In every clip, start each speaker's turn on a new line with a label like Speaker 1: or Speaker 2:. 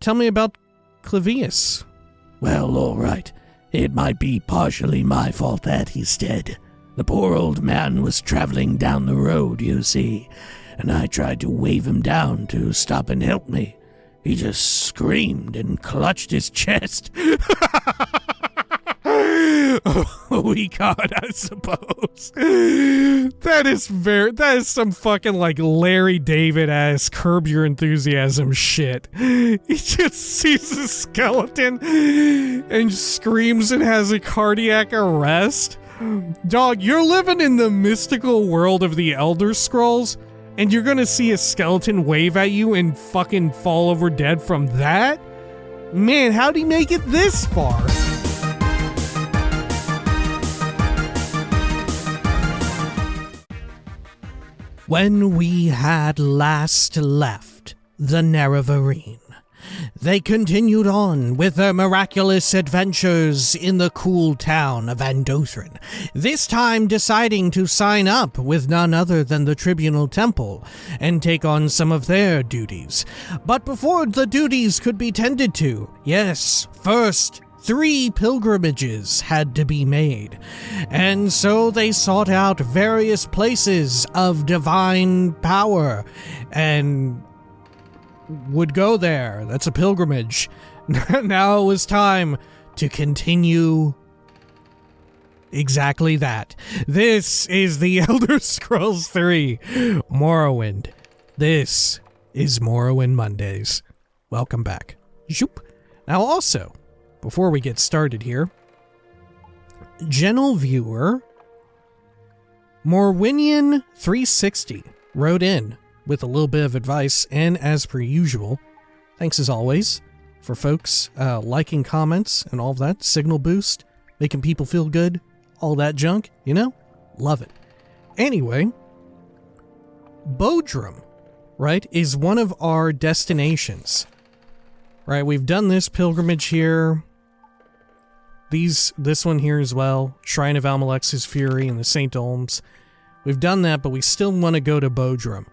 Speaker 1: tell me about Clavius.
Speaker 2: Well, all right. It might be partially my fault that he's dead. The poor old man was traveling down the road, you see, and I tried to wave him down to stop and help me. He just screamed and clutched his chest. We caught, I suppose.
Speaker 1: That is some fucking like Larry David ass Curb Your Enthusiasm shit. He just sees a skeleton and screams and has a cardiac arrest. Dog, you're living in the mystical world of the Elder Scrolls, and you're gonna see a skeleton wave at you and fucking fall over dead from that? Man, how'd he make it this far? When we had last left the Nerevarine, they continued on with their miraculous adventures in the cool town of Andothran, this time deciding to sign up with none other than the Tribunal Temple and take on some of their duties. But before the duties could be tended to, yes, first, 3 pilgrimages had to be made, and so they sought out various places of divine power and would go there. That's a pilgrimage. Now it was time to continue exactly that. This is the Elder Scrolls 3 Morrowind. This is Morrowind Mondays. Welcome back. Zoop. Now also, before we get started here, Gentle Viewer Morwinian 360 wrote in with a little bit of advice, and as per usual, thanks as always for folks liking comments and all of that, signal boost, making people feel good, all that junk, you know? Love it. Anyway, Bodrum, right, is one of our destinations. Right, we've done this pilgrimage here. This one here as well, Shrine of Almalex's Fury and the St. Olms. We've done that, but we still want to go to Bodrum.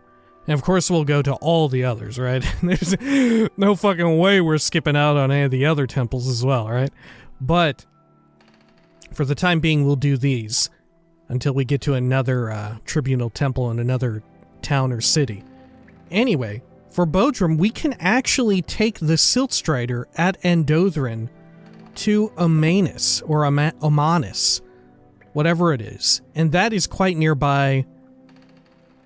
Speaker 1: And of course we'll go to all the others, right? There's no fucking way we're skipping out on any of the other temples as well, right? But for the time being, we'll do these until we get to another tribunal temple in another town or city. Anyway, for Bodrum, we can actually take the Siltstrider at Andothran to Amanus, or Amanus, whatever it is. And that is quite nearby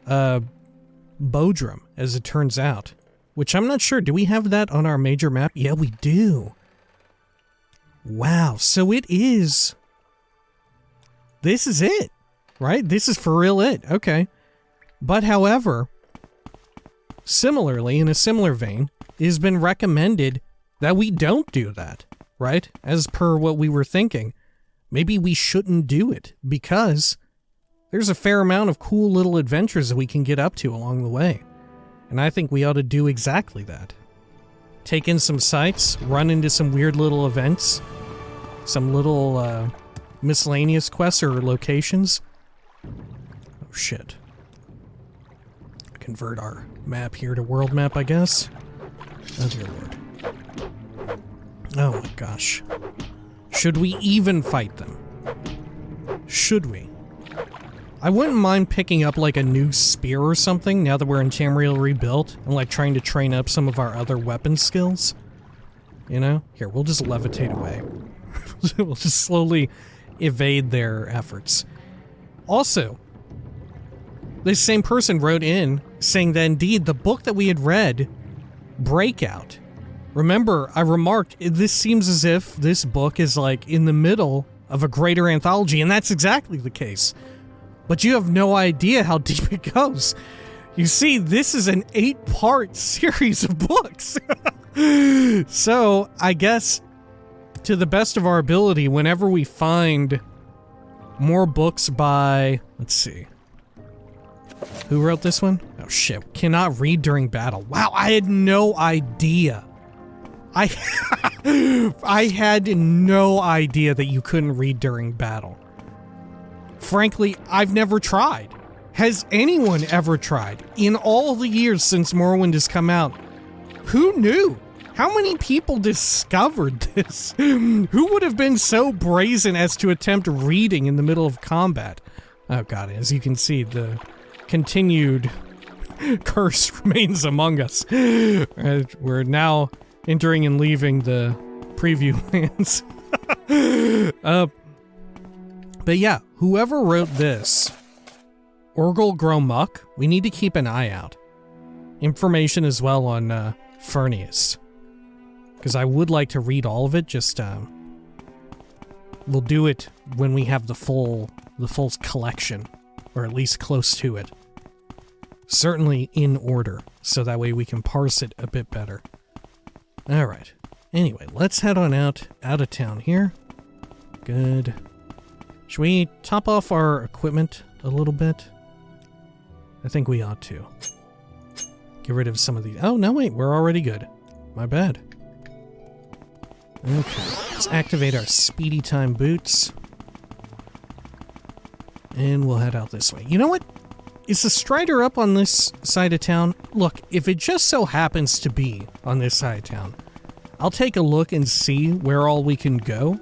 Speaker 1: Bodrum, as it turns out. Which I'm not sure, do we have that on our major map? Yeah, we do. Wow, so it is... This is it, right? This is for real it, okay. But however, similarly, in a similar vein, it has been recommended that we don't do that. Right? As per what we were thinking. Maybe we shouldn't do it, because there's a fair amount of cool little adventures that we can get up to along the way. And I think we ought to do exactly that. Take in some sights, run into some weird little events, some little miscellaneous quests or locations. Oh shit. Convert our map here to world map, I guess. Oh dear lord. Oh my gosh. Should we even fight them? Should we? I wouldn't mind picking up like a new spear or something now that we're in Tamriel Rebuilt and like trying to train up some of our other weapon skills. You know? Here, we'll just levitate away. We'll just slowly evade their efforts. Also, this same person wrote in saying that indeed the book that we had read, Breakout, remember, I remarked, this seems as if this book is like in the middle of a greater anthology, and that's exactly the case. But you have no idea how deep it goes. You see, this is an 8-part series of books. So, I guess, to the best of our ability, whenever we find more books by, let's see. Who wrote this one? Oh shit, cannot read during battle. Wow, I had no idea. I had no idea that you couldn't read during battle. Frankly, I've never tried. Has anyone ever tried? In all the years since Morrowind has come out, who knew How many people discovered this? Who would have been so brazen as to attempt reading in the middle of combat? Oh god, as you can see, the continued curse remains among us. We're now entering and leaving the preview lands. But yeah, whoever wrote this, Orgel Gromuk, we need to keep an eye out. Information as well on Furnius. Because I would like to read all of it, just we'll do it when we have the full collection, or at least close to it. Certainly in order, so that way we can parse it a bit better. Alright, anyway, let's head on out of town here. Good. Should we top off our equipment a little bit? I think we ought to. Get rid of some of these. Oh, no, wait, we're already good. My bad. Okay, let's activate our speedy time boots. And we'll head out this way. You know what? Is the Strider up on this side of town? Look, if it just so happens to be on this side of town, I'll take a look and see where all we can go.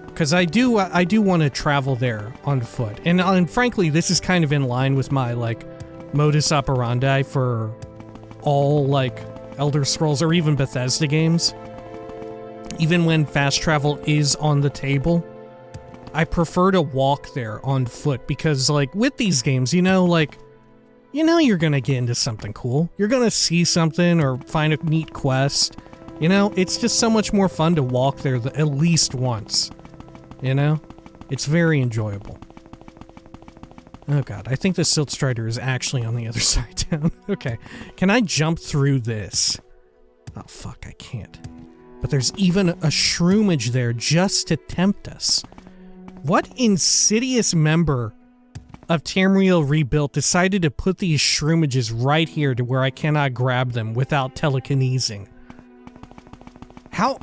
Speaker 1: Because I do want to travel there on foot. And frankly, this is kind of in line with my, like, modus operandi for all, like, Elder Scrolls or even Bethesda games. Even when fast travel is on the table, I prefer to walk there on foot because, like, with these games, you know you're gonna get into something cool. You're gonna see something or find a neat quest. You know, it's just so much more fun to walk there at least once. You know? It's very enjoyable. Oh god, I think the Silt Strider is actually on the other side of town. Okay, can I jump through this? Oh fuck, I can't. But there's even a shroomage there just to tempt us. What insidious member of Tamriel Rebuilt decided to put these shroomages right here to where I cannot grab them without telekinesing? How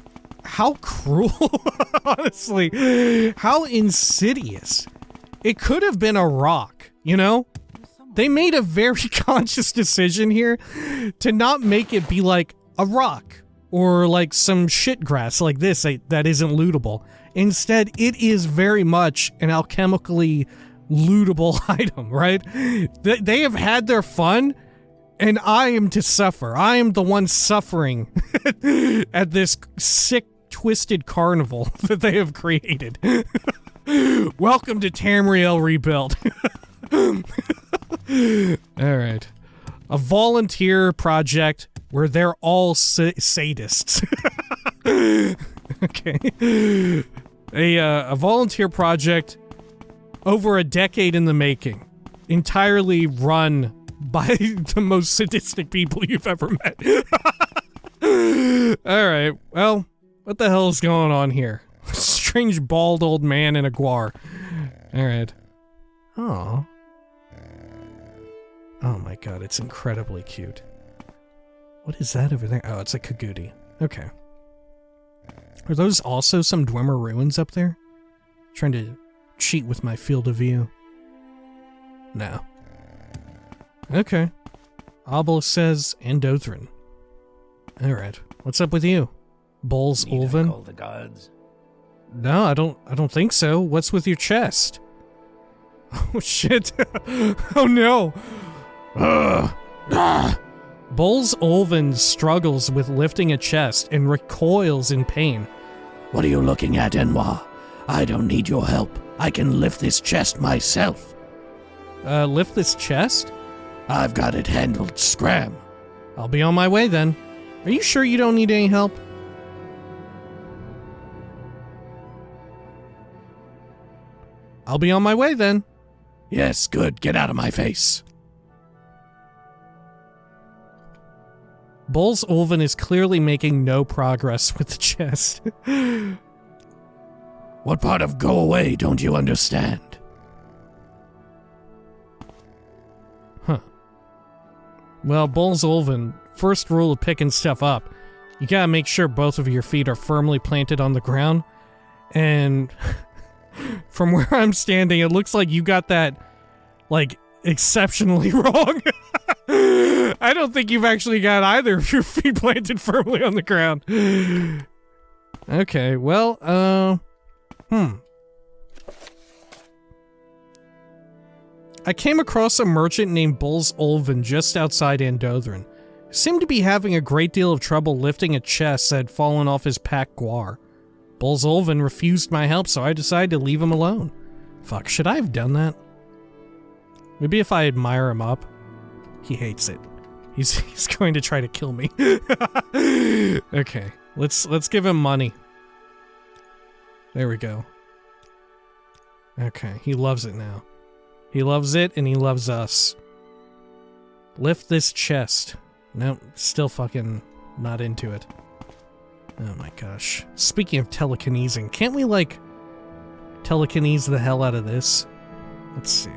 Speaker 1: cruel, honestly. How insidious. It could have been a rock, you know? They made a very conscious decision here to not make it be like a rock or like some shit grass like this that isn't lootable. Instead, it is very much an alchemically lootable item, right? They have had their fun, and I am to suffer. I am the one suffering at this sick, twisted carnival that they have created. Welcome to Tamriel Rebuilt. Alright. A volunteer project where they're all sadists. Okay. A volunteer project over a decade in the making. Entirely run by the most sadistic people you've ever met. Alright, well, what the hell is going on here? Strange bald old man in a guar. Alright. Oh. Oh my god, it's incredibly cute. What is that over there? Oh, it's a Kagudi. Okay. Are those also some Dwemer ruins up there? Trying to cheat with my field of view. No. Okay. Obel says Andothrin. Alright. What's up with you? Bols Ulven?
Speaker 3: Call the gods.
Speaker 1: No, I don't think so. What's with your chest? Oh shit. Oh no. Bols Ulven struggles with lifting a chest and recoils in pain.
Speaker 2: What are you looking at, Enwa? I don't need your help. I can lift this chest myself.
Speaker 1: Lift this chest?
Speaker 2: I've got it handled, scram.
Speaker 1: I'll be on my way then. Are you sure you don't need any help? I'll be on my way then.
Speaker 2: Yes, good. Get out of my face.
Speaker 1: Bols Ulven is clearly making no progress with the chest.
Speaker 2: What part of go away don't you understand?
Speaker 1: Huh. Well, Bols Ulven, first rule of picking stuff up, you gotta make sure both of your feet are firmly planted on the ground. And from where I'm standing, it looks like you got that, like, exceptionally wrong. I don't think you've actually got either of your feet planted firmly on the ground. Okay, well, I came across a merchant named Bols Ulven just outside Andodran. He seemed to be having a great deal of trouble lifting a chest that had fallen off his pack guar. Bols Ulven refused my help, so I decided to leave him alone. Fuck, should I have done that? Maybe if I admire him up. He hates it. He's going to try to kill me. Okay, let's give him money. There we go. Okay, he loves it now. He loves it, and he loves us. Lift this chest. Nope, still fucking not into it. Oh my gosh. Speaking of telekinesing, can't we, like, telekinese the hell out of this? Let's see.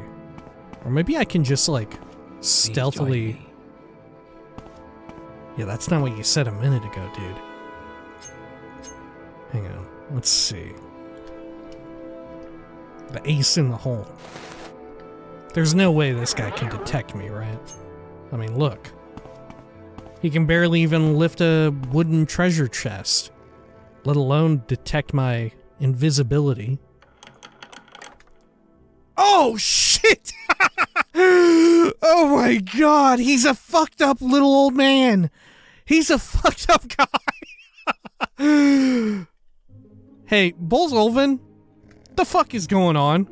Speaker 1: Or maybe I can just, like, stealthily... Yeah, that's not what you said a minute ago, dude. Hang on. Let's see. The ace in the hole. There's no way this guy can detect me, right? I mean, look. He can barely even lift a wooden treasure chest, let alone detect my invisibility. Oh, shit! Oh my god, he's a fucked up little old man! He's a fucked up guy! Hey, Bols Ulven? What the fuck is going on?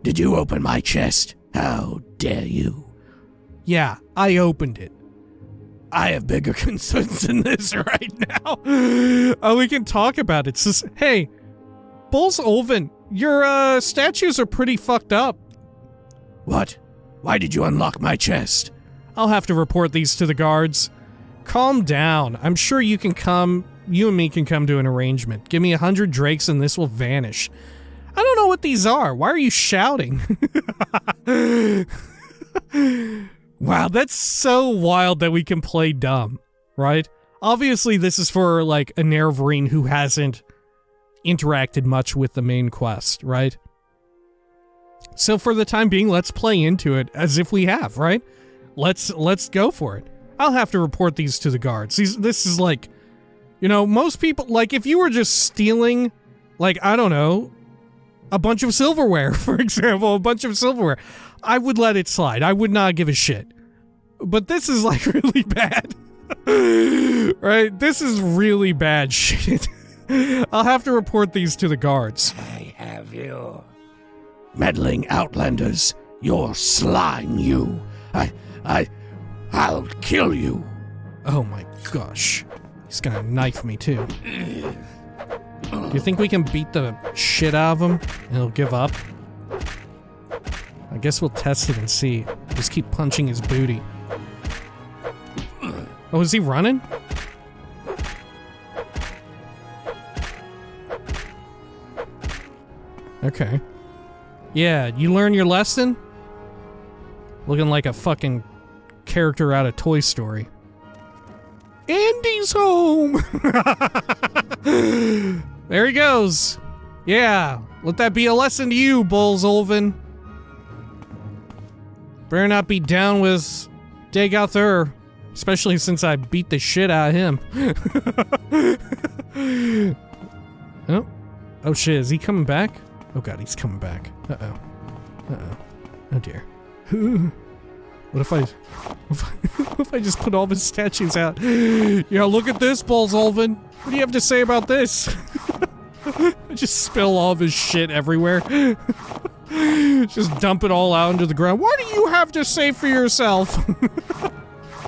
Speaker 2: Did you open my chest? How dare you?
Speaker 1: Yeah, I opened it.
Speaker 2: I have bigger concerns than this right now.
Speaker 1: Oh, we can talk about it. Hey, Bols Ulven, your statues are pretty fucked up.
Speaker 2: What? Why did you unlock my chest?
Speaker 1: I'll have to report these to the guards. Calm down. I'm sure you and me can come to an arrangement. Give me 100 drakes and this will vanish. I don't know what these are. Why are you shouting? Wow, that's so wild that we can play dumb, right? Obviously, this is for, like, a Nerevarine who hasn't interacted much with the main quest, right? So for the time being, let's play into it as if we have, right? Let's go for it. I'll have to report these to the guards. This is like, you know, most people, like, if you were just stealing, like, I don't know, a bunch of silverware, for example, I would let it slide. I would not give a shit. But this is, like, really bad. Right? This is really bad shit. I'll have to report these to the guards.
Speaker 2: I have you. Meddling outlanders, you're slime, you. I'll kill you.
Speaker 1: Oh my gosh. He's gonna knife me, too. Do you think we can beat the shit out of him and he'll give up? I guess we'll test it and see. Just keep punching his booty. Oh, is he running? Okay. Yeah, you learn your lesson? Looking like a fucking character out of Toy Story. Andy's home! There he goes. Yeah, let that be a lesson to you, Bols Ulven. Better not be down with Dagauthur, especially since I beat the shit out of him. Oh. Oh shit, is he coming back? Oh god, he's coming back. Uh-oh. Uh-oh. Oh dear. What if I just put all his statues out? Yeah, look at this, Bols Ulven. What do you have to say about this? Just spill all of his shit everywhere. Just dump it all out into the ground. What do you have to say for yourself?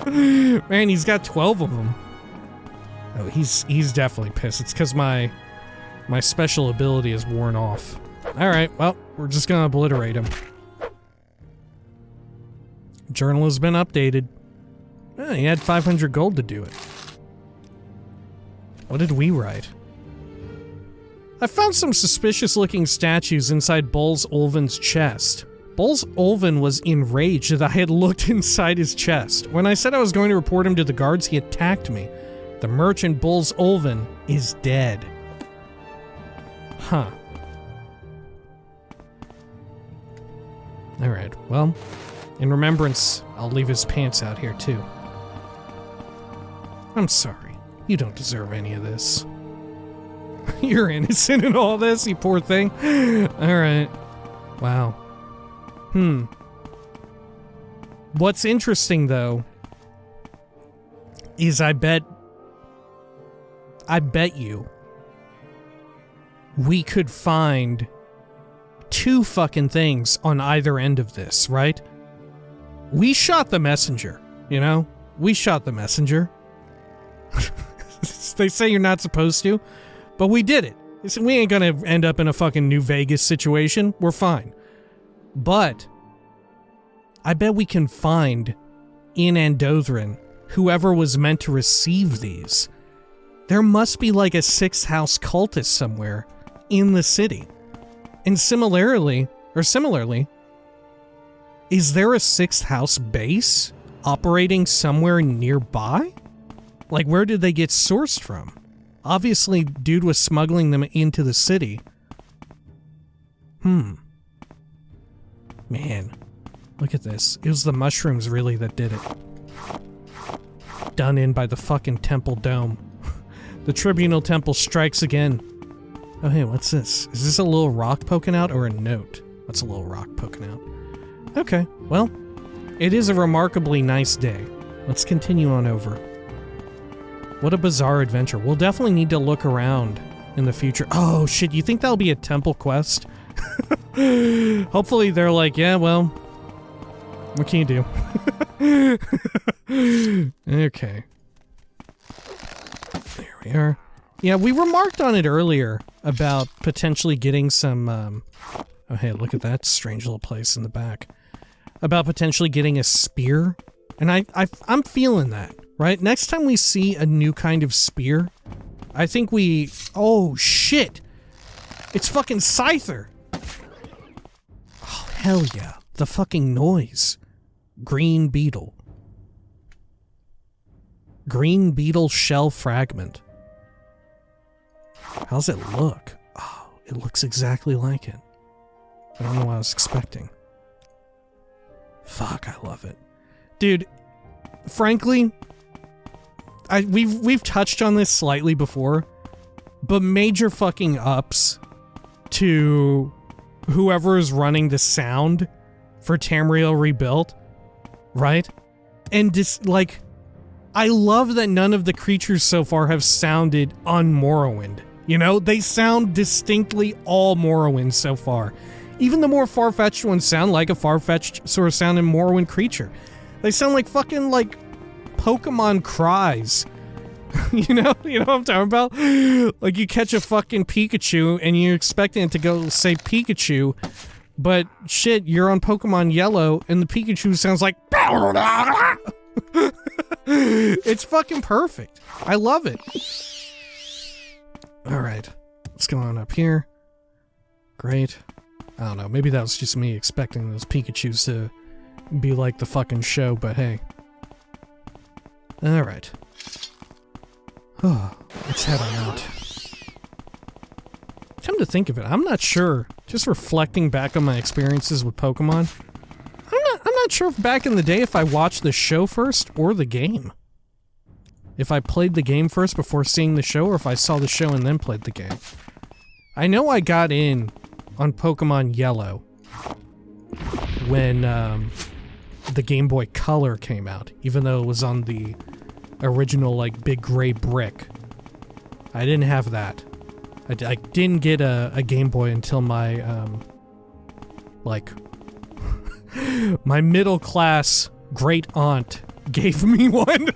Speaker 1: Man, he's got 12 of them. Oh, he's definitely pissed. It's because my special ability is worn off. Alright, well, we're just gonna obliterate him. Journal has been updated. Oh, he had 500 gold to do it. What did we write? I found some suspicious-looking statues inside Bols Ulven's chest. Bols Ulven was enraged that I had looked inside his chest. When I said I was going to report him to the guards, he attacked me. The merchant Bols Ulven is dead. Huh. Alright, well, in remembrance, I'll leave his pants out here too. I'm sorry. You don't deserve any of this. You're innocent in all this, you poor thing. Alright. Wow. What's interesting, though, is I bet you we could find 2 fucking things on either end of this, right? We shot the messenger, you know? We shot the messenger. They say you're not supposed to, but we did it. We ain't gonna end up in a fucking New Vegas situation. We're fine. But I bet we can find in Andothran whoever was meant to receive these. There must be like a 6th house cultist somewhere in the city. And similarly, is there a 6th house base operating somewhere nearby? Like, where did they get sourced from? Obviously, dude was smuggling them into the city. Man, look at this. It was the mushrooms, really, that did it. Done in by the fucking temple dome. The Tribunal Temple strikes again. Oh, hey, what's this? Is this a little rock poking out or a note? What's a little rock poking out? Okay, well, it is a remarkably nice day. Let's continue on over. What a bizarre adventure. We'll definitely need to look around in the future. Oh, shit, you think that'll be a temple quest? Hopefully they're like, yeah, well, what can you do? Okay. There we are. Yeah, we remarked on it earlier about potentially getting some, oh, hey, look at that strange little place in the back. About potentially getting a spear. And I'm feeling that, right? Next time we see a new kind of spear, I think we... Oh, shit! It's fucking Scyther! Oh, hell yeah. The fucking noise. Green beetle. Green beetle shell fragment. How's it look? Oh, it looks exactly like it. I don't know what I was expecting. Fuck, I love it. Dude, frankly, we've touched on this slightly before, but major fucking ups to whoever is running the sound for Tamriel Rebuilt, right? And just, like, I love that none of the creatures so far have sounded un-Morrowind. You know, they sound distinctly all Morrowind so far. Even the more far-fetched ones sound like a far-fetched sort of sounding Morrowind creature. They sound like fucking, like, Pokemon cries. You know what I'm talking about? Like, you catch a fucking Pikachu and you're expecting it to go say Pikachu, but shit, you're on Pokemon Yellow and the Pikachu sounds like... It's fucking perfect. I love it. Alright, what's going on up here? Great. I don't know, maybe that was just me expecting those Pikachus to be like the fucking show, but hey. Alright. Oh, let's head on out. Come to think of it, I'm not sure, just reflecting back on my experiences with Pokemon, I'm not sure if back in the day if I watched the show first or the game. If I played the game first before seeing the show, or if I saw the show and then played the game. I know I got in on Pokemon Yellow when the Game Boy Color came out, even though it was on the original, like, big gray brick. I didn't have that. I didn't get a Game Boy until my, like, my middle-class great-aunt gave me one.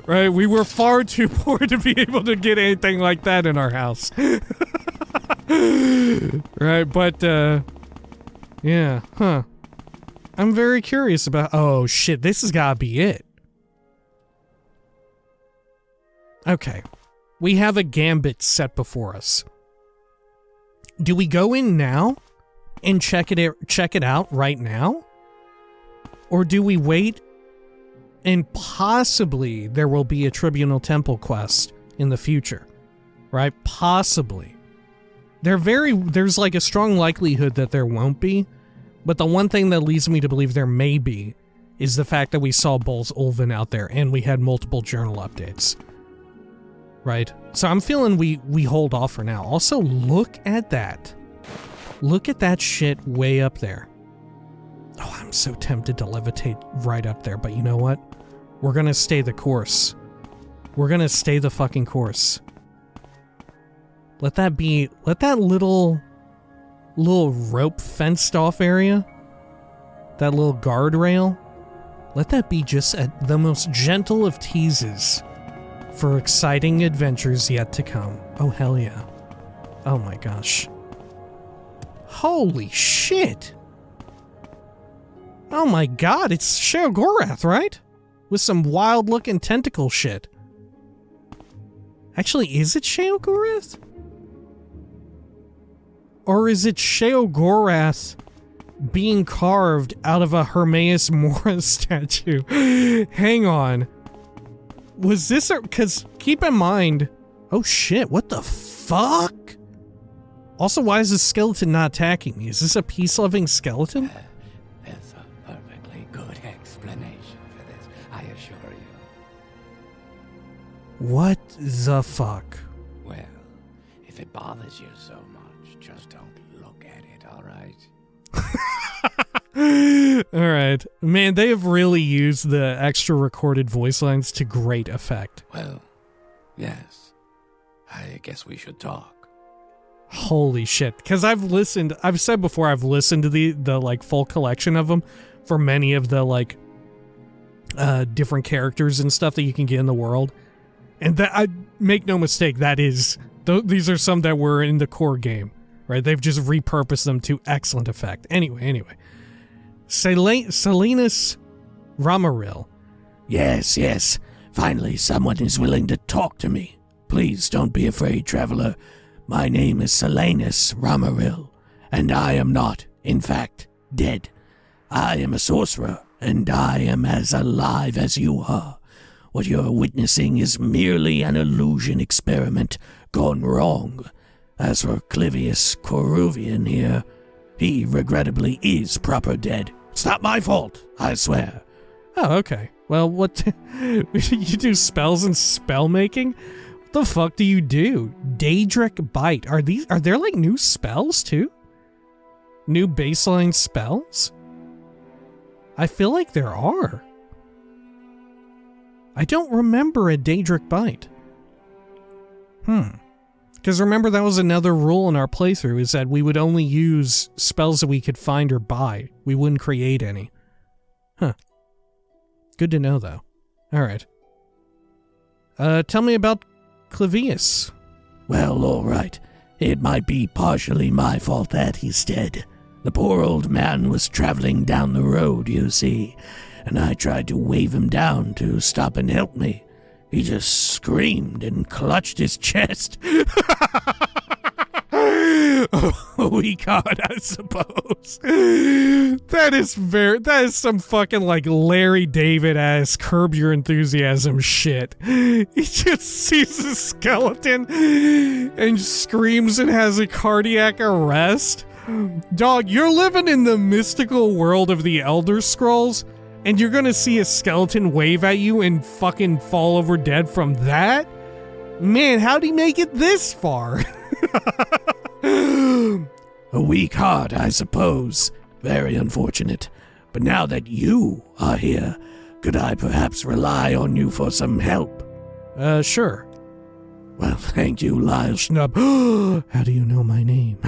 Speaker 1: Right? We were far too poor to be able to get anything like that in our house. Right, but, yeah, huh. I'm very curious about... Oh, shit, this has gotta be it. Okay. We have a gambit set before us. Do we go in now and check it out right now? Or do we wait and possibly there will be a Tribunal Temple quest in the future? Right? Possibly. There's like a strong likelihood that there won't be, but the one thing that leads me to believe there may be is the fact that we saw Bols Ulven out there and we had multiple journal updates. Right? So I'm feeling we hold off for now. Also, look at that. Look at that shit way up there. Oh, I'm so tempted to levitate right up there, but you know what? We're gonna stay the course. We're gonna stay the fucking course. Let that little rope fenced off area, that little guardrail, let that be just the most gentle of teases for exciting adventures yet to come. Oh, hell yeah. Oh my gosh. Holy shit. Oh my god, it's Sheogorath, right? With some wild looking tentacle shit. Actually, is it Sheogorath? Or is it Sheogorath being carved out of a Hermaeus Mora statue? Hang on. Was this a... Because keep in mind... Oh shit, what the fuck? Also, why is this skeleton not attacking me? Is this a peace-loving skeleton?
Speaker 3: There's a perfectly good explanation for this, I assure you.
Speaker 1: What the fuck?
Speaker 3: Well, if it bothers you so much, just don't look at it, alright?
Speaker 1: Alright. Man, they have really used the extra recorded voice lines to great effect.
Speaker 3: Well, yes. I guess we should talk.
Speaker 1: Holy shit. Because I've said before, I've listened to the like full collection of them for many of the like different characters and stuff that you can get in the world. And that, I make no mistake, that is, these are some that were in the core game, right? They've just repurposed them to excellent effect. Anyway. Salinas Ramaril.
Speaker 2: Yes. Finally, someone is willing to talk to me. Please don't be afraid, traveler. My name is Salinas Ramaril, and I am not, in fact, dead. I am a sorcerer, and I am as alive as you are. What you're witnessing is merely an illusion experiment gone wrong. As for Clivius Coruvian here, he regrettably is proper dead. It's not my fault, I swear.
Speaker 1: Oh, okay. Well, what... you do spells and spell making? What the fuck do you do? Daedric Bite. Are there like new spells too? New baseline spells? I feel like there are. I don't remember a Daedric Bite. Because remember, that was another rule in our playthrough, is that we would only use spells that we could find or buy. We wouldn't create any. Huh. Good to know, though. Alright. Tell me about Clivius.
Speaker 2: Well, all right. It might be partially my fault that he's dead. The poor old man was traveling down the road, you see, and I tried to wave him down to stop and help me. He just screamed and clutched his chest. A weak heart, I suppose.
Speaker 1: That is some fucking like Larry David ass Curb Your Enthusiasm shit. He just sees a skeleton and screams and has a cardiac arrest. Dog, you're living in the mystical world of the Elder Scrolls, and you're gonna see a skeleton wave at you and fucking fall over dead from that? Man, how'd he make it this far?
Speaker 2: A weak heart, I suppose. Very unfortunate. But now that you are here, could I perhaps rely on you for some help?
Speaker 1: Sure.
Speaker 2: Well, thank you, Lyle Schnub.
Speaker 1: How do you know my name?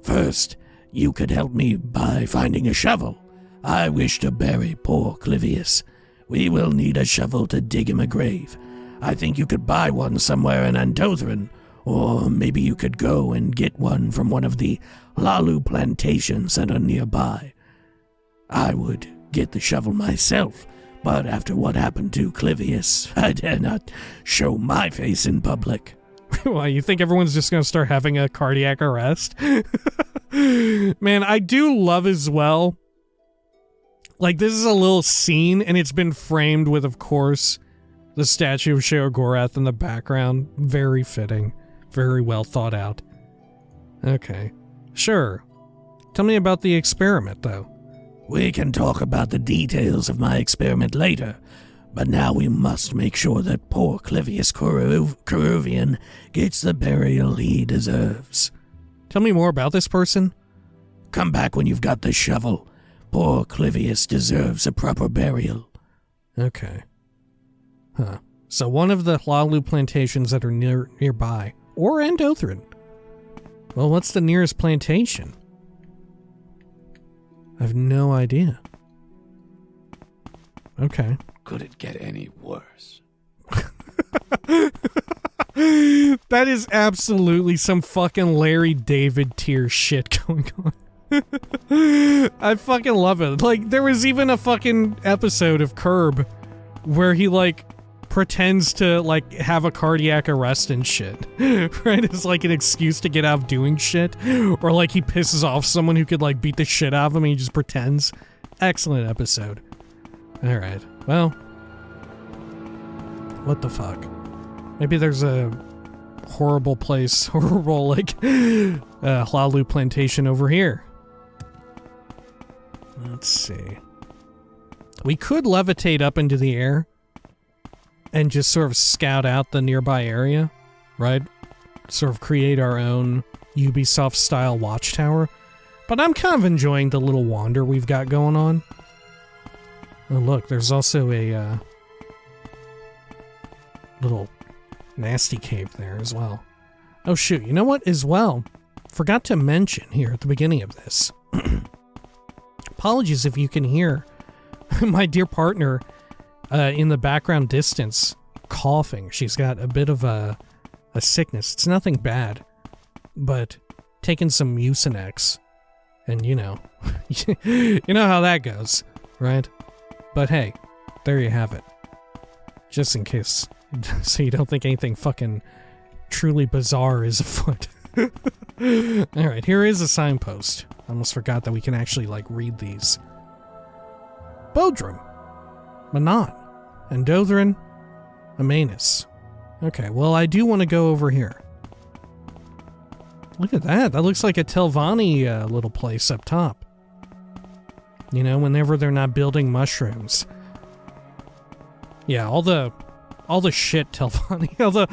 Speaker 2: First, you could help me by finding a shovel. I wish to bury poor Clivius. We will need a shovel to dig him a grave. I think you could buy one somewhere in Antothran, or maybe you could go and get one from one of the Lalu plantations that are nearby. I would get the shovel myself, but after what happened to Clivius, I dare not show my face in public.
Speaker 1: Why, you think everyone's just gonna start having a cardiac arrest? Man, I do love as well. Like, this is a little scene, and it's been framed with, of course, the statue of Sheogorath in the background. Very fitting. Very well thought out. Okay. Sure. Tell me about the experiment, though.
Speaker 2: We can talk about the details of my experiment later, but now we must make sure that poor Clivius Corruvian gets the burial he deserves.
Speaker 1: Tell me more about this person.
Speaker 2: Come back when you've got the shovel. Poor Clivius deserves a proper burial.
Speaker 1: Okay. Huh. So one of the Hlalu plantations that are nearby. Or Andothrin. Well, what's the nearest plantation? I have no idea. Okay.
Speaker 3: Could it get any worse?
Speaker 1: That is absolutely some fucking Larry David tier shit going on. I fucking love it. Like, there was even a fucking episode of Curb where he, like, pretends to, like, have a cardiac arrest and shit. Right? It's like an excuse to get out of doing shit. Or, like, he pisses off someone who could, like, beat the shit out of him and he just pretends. Excellent episode. Alright. Well. What the fuck? Maybe there's a horrible place, horrible, like, Hlalu plantation over here. Let's see. We could levitate up into the air and just sort of scout out the nearby area, right? Sort of create our own Ubisoft-style watchtower. But I'm kind of enjoying the little wander we've got going on. Oh, look, there's also a little nasty cave there as well. Oh, shoot, you know what as well? Forgot to mention here at the beginning of this. Apologies if you can hear my dear partner in the background distance coughing. She's got a bit of a sickness. It's nothing bad, but taking some Mucinex, and you know, you know how that goes, right? But hey, there you have it. Just in case, so you don't think anything fucking truly bizarre is afoot. Alright, here is a signpost. I almost forgot that we can actually, like, read these. Bodrum. Manon. Andothrin. Amanus. Okay, well, I do want to go over here. Look at that. That looks like a Telvanni little place up top. You know, whenever they're not building mushrooms. Yeah, all the shit Telvanni, all the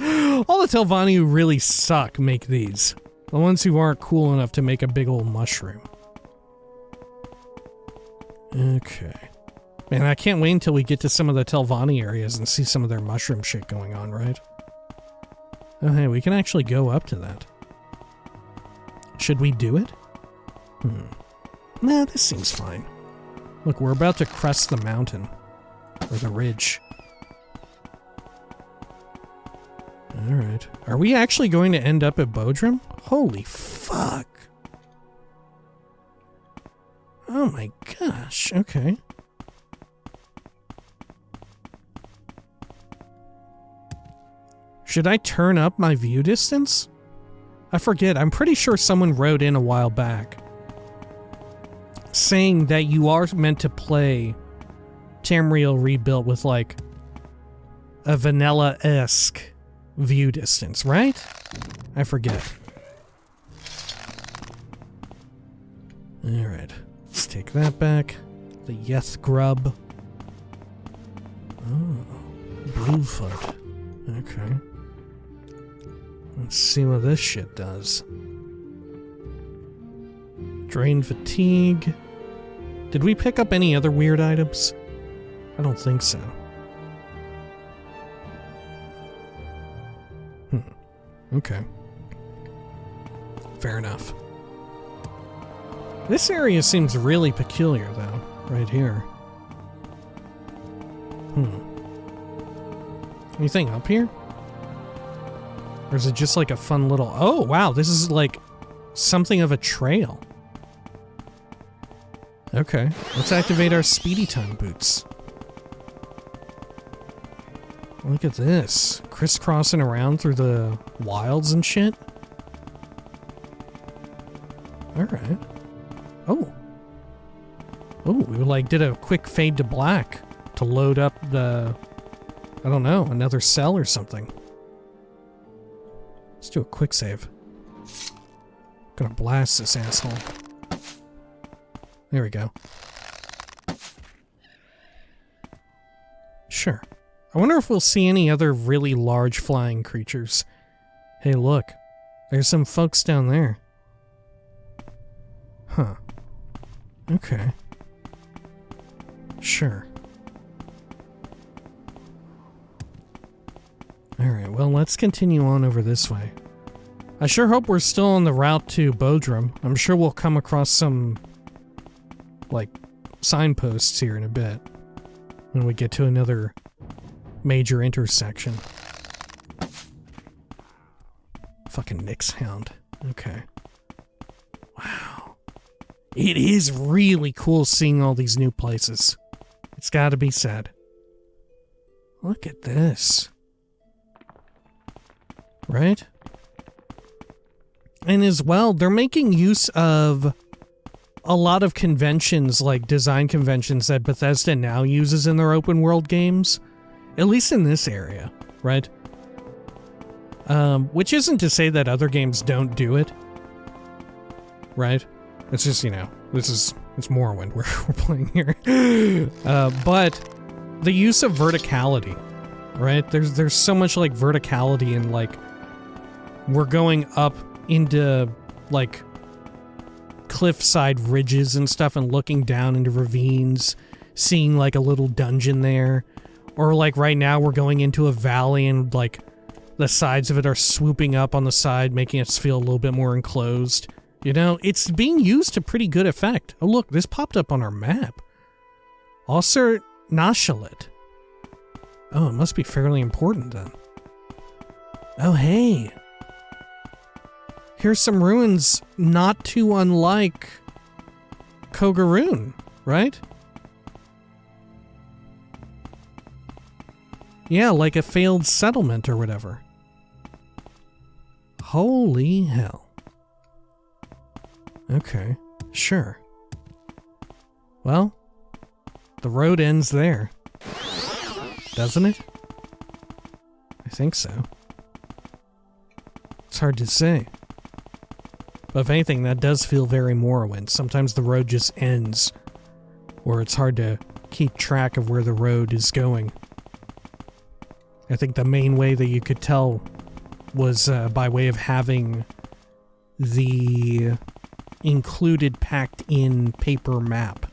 Speaker 1: Telvanni who really suck make these. The ones who aren't cool enough to make a big old mushroom. Okay. Man, I can't wait until we get to some of the Telvanni areas and see some of their mushroom shit going on, right? Oh, hey, we can actually go up to that. Should we do it? Nah, this seems fine. Look, we're about to crest the mountain. Or the ridge. Alright. Are we actually going to end up at Bodrum? Holy fuck. Oh my gosh, okay. Should I turn up my view distance? I forget, I'm pretty sure someone wrote in a while back saying that you are meant to play Tamriel Rebuilt with, like, a vanilla-esque view distance, right? I forget. Alright, let's take that back. The Yeth Grub. Oh, Bluefoot. Okay. Let's see what this shit does. Drain Fatigue. Did we pick up any other weird items? I don't think so. Okay. Fair enough. This area seems really peculiar, though, right here. Anything up here? Or is it just like a fun little... Oh, wow, this is like something of a trail. Okay, let's activate our speedy time boots. Look at this. Crisscrossing around through the wilds and shit. Alright. Oh. Oh, we like did a quick fade to black to load up the... I don't know, another cell or something. Let's do a quick save. Gonna blast this asshole. There we go. Sure. I wonder if we'll see any other really large flying creatures. Hey, look. There's some folks down there. Huh. Okay. Sure. Alright, well, let's continue on over this way. I sure hope we're still on the route to Bodrum. I'm sure we'll come across some, like, signposts here in a bit when we get to another major intersection. Fucking Nyx Hound. Okay. Wow. It is really cool seeing all these new places. It's gotta be said. Look at this. Right? And as well, they're making use of a lot of conventions, like design conventions that Bethesda now uses in their open world games. At least in this area, right? Which isn't to say that other games don't do it. Right? It's just, you know, it's Morrowind we're playing here. But the use of verticality, right? There's so much like verticality in like we're going up into like cliffside ridges and stuff and looking down into ravines, seeing like a little dungeon there. Or like right now we're going into a valley and like the sides of it are swooping up on the side, making us feel a little bit more enclosed. You know, it's being used to pretty good effect. Oh look, this popped up on our map. Osir Nashalit. Oh, it must be fairly important then. Oh hey. Here's some ruins not too unlike Kogaroon, right? Yeah, like a failed settlement or whatever. Holy hell. Okay, sure. Well, the road ends there. Doesn't it? I think so. It's hard to say. But if anything, that does feel very Morrowind. Sometimes the road just ends, or it's hard to keep track of where the road is going. I think the main way that you could tell was by way of having the included packed-in paper map.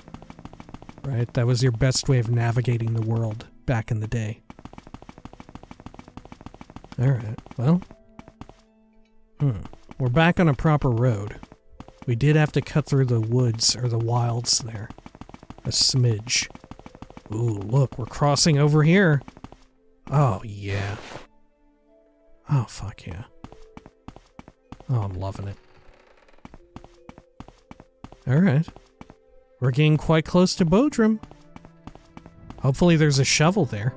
Speaker 1: Right? That was your best way of navigating the world back in the day. Alright, well. We're back on a proper road. We did have to cut through the woods, or the wilds there. A smidge. Ooh, look, we're crossing over here. Oh, yeah. Oh, fuck yeah. Oh, I'm loving it. Alright. We're getting quite close to Bodrum. Hopefully there's a shovel there.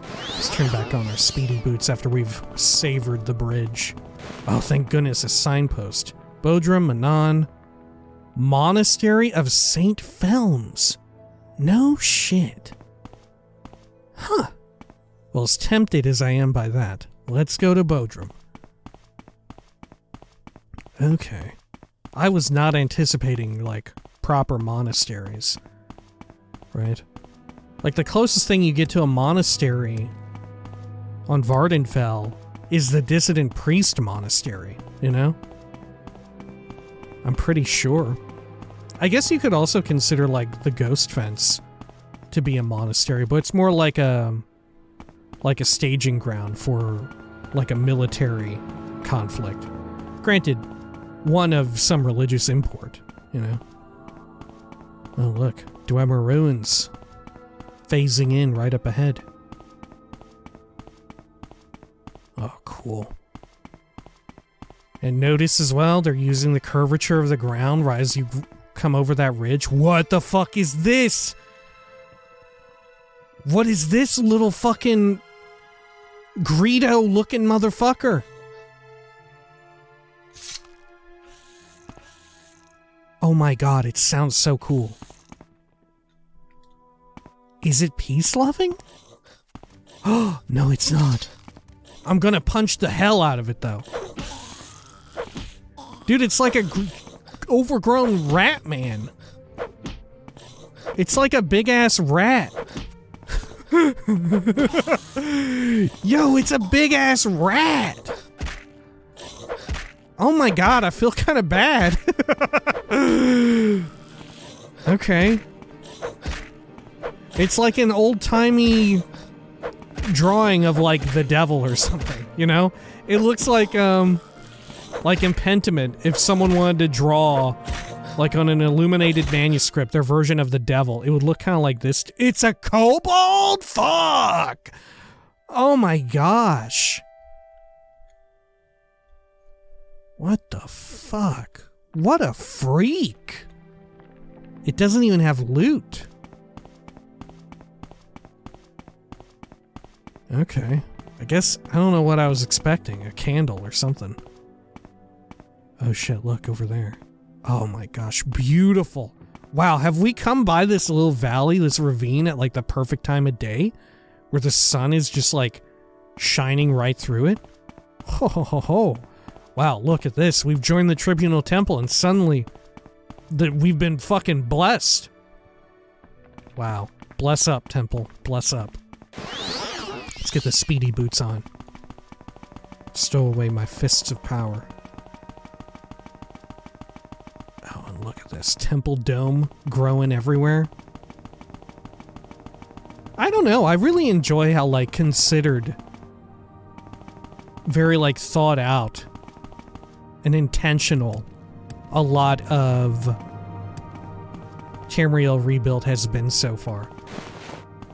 Speaker 1: Let's turn back on our speedy boots after we've savored the bridge. Oh, thank goodness, a signpost. Bodrum, Manon. Monastery of St. Felms. No shit. Huh. Well, as tempted as I am by that, let's go to Bodrum. Okay. I was not anticipating, like, proper monasteries. Right? Like, the closest thing you get to a monastery on Vardenfell is the Dissident Priest Monastery, you know? I'm pretty sure. I guess you could also consider, like, the Ghost Fence to be a monastery, but it's more like a staging ground for, like, a military conflict. Granted, one of some religious import, you know? Oh, look. Dwemer Ruins. Phasing in right up ahead. Oh, cool. And notice as well, they're using the curvature of the ground right as you come over that ridge. What the fuck is this? What is this little fucking Greedo-looking motherfucker? Oh my god, it sounds so cool. Is it peace-loving? Oh, no, it's not. I'm gonna punch the hell out of it, though. Dude, it's like a overgrown rat man. It's like a big-ass rat. Yo, it's a big-ass rat! Oh my god, I feel kind of bad. Okay. It's like an old-timey drawing of, like, the devil or something, you know? It looks like in Pentiment, if someone wanted to draw, like on an illuminated manuscript, their version of the devil, it would look kind of like this. It's a kobold? Fuck! Oh my gosh. What the fuck? What a freak. It doesn't even have loot. Okay. I guess, I don't know what I was expecting. A candle or something. Oh shit, look over there. Oh my gosh, beautiful. Wow, have we come by this little valley, this ravine at like the perfect time of day? Where the sun is just like shining right through it? Ho ho ho ho. Wow, look at this. We've joined the Tribunal Temple and suddenly we've been fucking blessed. Wow. Bless up, Temple. Bless up. Let's get the speedy boots on. Stow away my fists of power. Oh, and look at this. Temple dome growing everywhere. I don't know. I really enjoy how, like, considered, very, like, thought out and intentional a lot of Tamriel Rebuilt has been so far.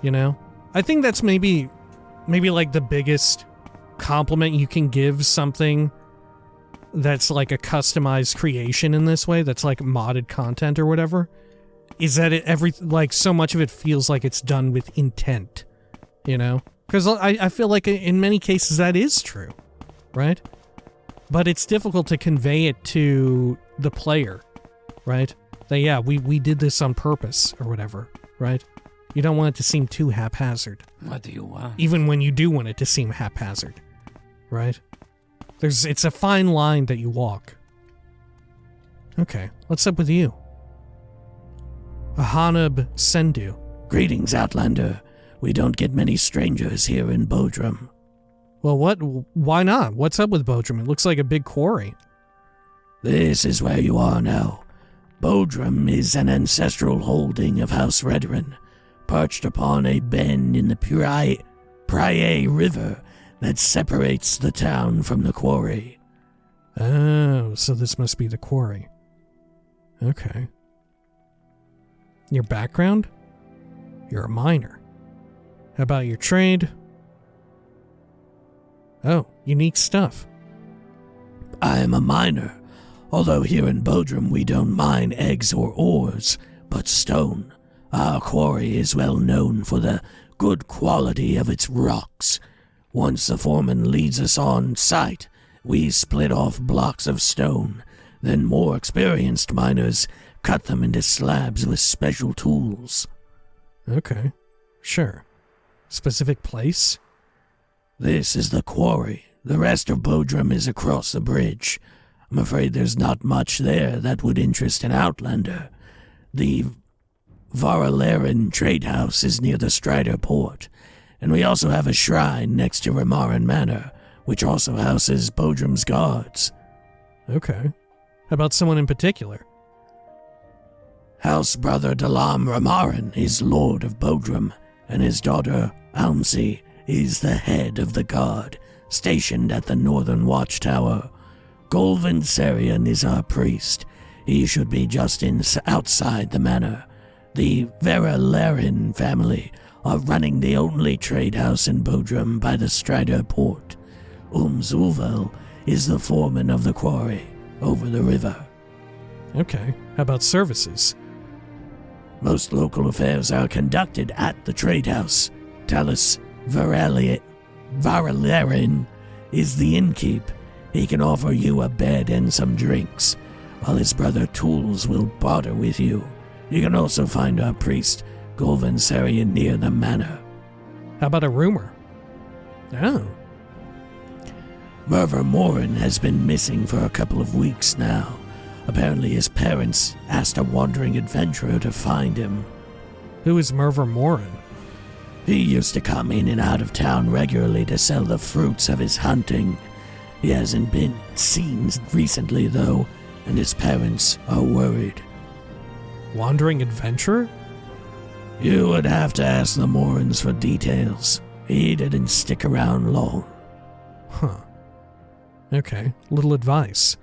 Speaker 1: You know? I think that's maybe like the biggest compliment you can give something that's like a customized creation in this way, that's like modded content or whatever, is that so much of it feels like it's done with intent, you know? Because I feel like in many cases that is true, right? But it's difficult to convey it to the player, right? That, yeah, we did this on purpose or whatever, right? You don't want it to seem too haphazard.
Speaker 3: What do you want?
Speaker 1: Even when you do want it to seem haphazard, right? It's a fine line that you walk. Okay, what's up with you? Ahanab Sendu.
Speaker 2: Greetings, Outlander. We don't get many strangers here in Bodrum.
Speaker 1: Well, why not? What's up with Bodrum? It looks like a big quarry.
Speaker 2: This is where you are now. Bodrum is an ancestral holding of House Redrin, perched upon a bend in the Puriers River that separates the town from the quarry.
Speaker 1: Oh, so this must be the quarry. Okay. Your background? You're a miner. How about your trade? Oh, unique stuff.
Speaker 2: I am a miner, although here in Bodrum we don't mine eggs or ores, but stone. Our quarry is well known for the good quality of its rocks. Once the foreman leads us on site, we split off blocks of stone. Then more experienced miners cut them into slabs with special tools.
Speaker 1: Okay, sure. Specific place?
Speaker 2: This is the quarry. The rest of Bodrum is across the bridge. I'm afraid there's not much there that would interest an outlander. The Varalaren trade house is near the Strider port, and we also have a shrine next to Ramaran Manor, which also houses Bodrum's guards.
Speaker 1: Okay. How about someone in particular?
Speaker 2: House brother Dalam Ramaran is Lord of Bodrum, and his daughter Almsi is the head of the guard, stationed at the northern watchtower. Golvin Sarian is our priest. He should be just outside the manor. The Varalaren family are running the only trade house in Bodrum by the Strider port. Zulven is the foreman of the quarry over the river.
Speaker 1: Okay, how about services?
Speaker 2: Most local affairs are conducted at the trade house. Talus Varalaren is the innkeep. He can offer you a bed and some drinks, while his brother Tools will barter with you. You can also find our priest, Golvin Sarian, near the manor.
Speaker 1: How about a rumor? Oh.
Speaker 2: Merver Morin has been missing for a couple of weeks now. Apparently his parents asked a wandering adventurer to find him.
Speaker 1: Who is Merver Morin?
Speaker 2: He used to come in and out of town regularly to sell the fruits of his hunting. He hasn't been seen recently, though, and his parents are worried.
Speaker 1: Wandering adventurer?
Speaker 2: You would have to ask the Morans for details. He didn't stick around long.
Speaker 1: Huh. Okay, little advice.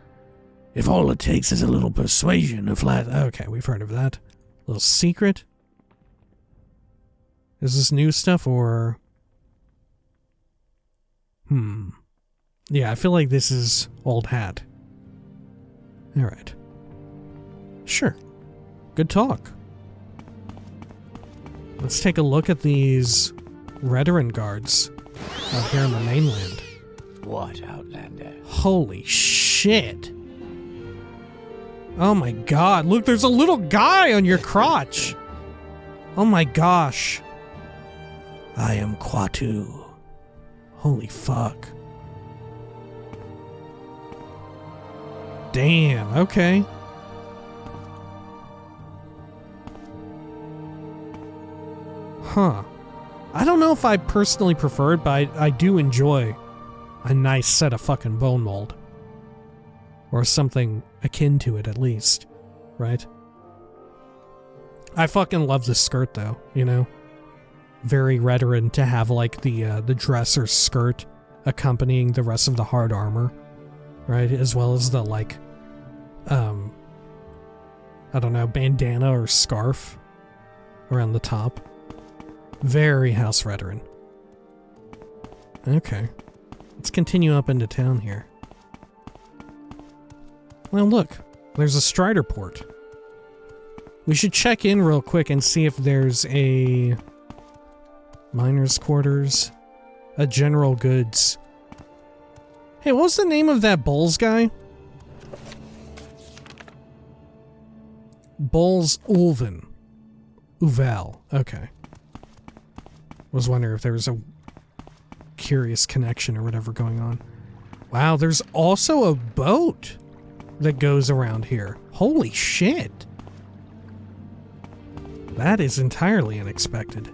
Speaker 2: If all it takes is a little persuasion, a flat...
Speaker 1: Okay, we've heard of that. Little secret? Is this new stuff or... Yeah, I feel like this is old hat. Alright. Sure. Good talk. Let's take a look at these Redoran guards out here on the mainland.
Speaker 3: What, Outlander?
Speaker 1: Holy shit. Oh my god, look, there's a little guy on your crotch. Oh my gosh.
Speaker 2: I am Quatu.
Speaker 1: Holy fuck. Damn, okay. Huh. I don't know if I personally prefer it, but I do enjoy a nice set of fucking bone mold. Or something akin to it, at least. Right? I fucking love the skirt, though, you know? Very Redoran to have, like, the dress or skirt accompanying the rest of the hard armor. Right? As well as the, like, I don't know, bandana or scarf around the top. Very House Redoran. Okay. Let's continue up into town here. Well, look. There's a Strider port. We should check in real quick and see if there's a... miner's quarters. A general goods. Hey, what was the name of that Bols guy? Bols Ulven. Uval. Okay. Was wondering if there was a curious connection or whatever going on. Wow, there's also a boat that goes around here. Holy shit. That is entirely unexpected.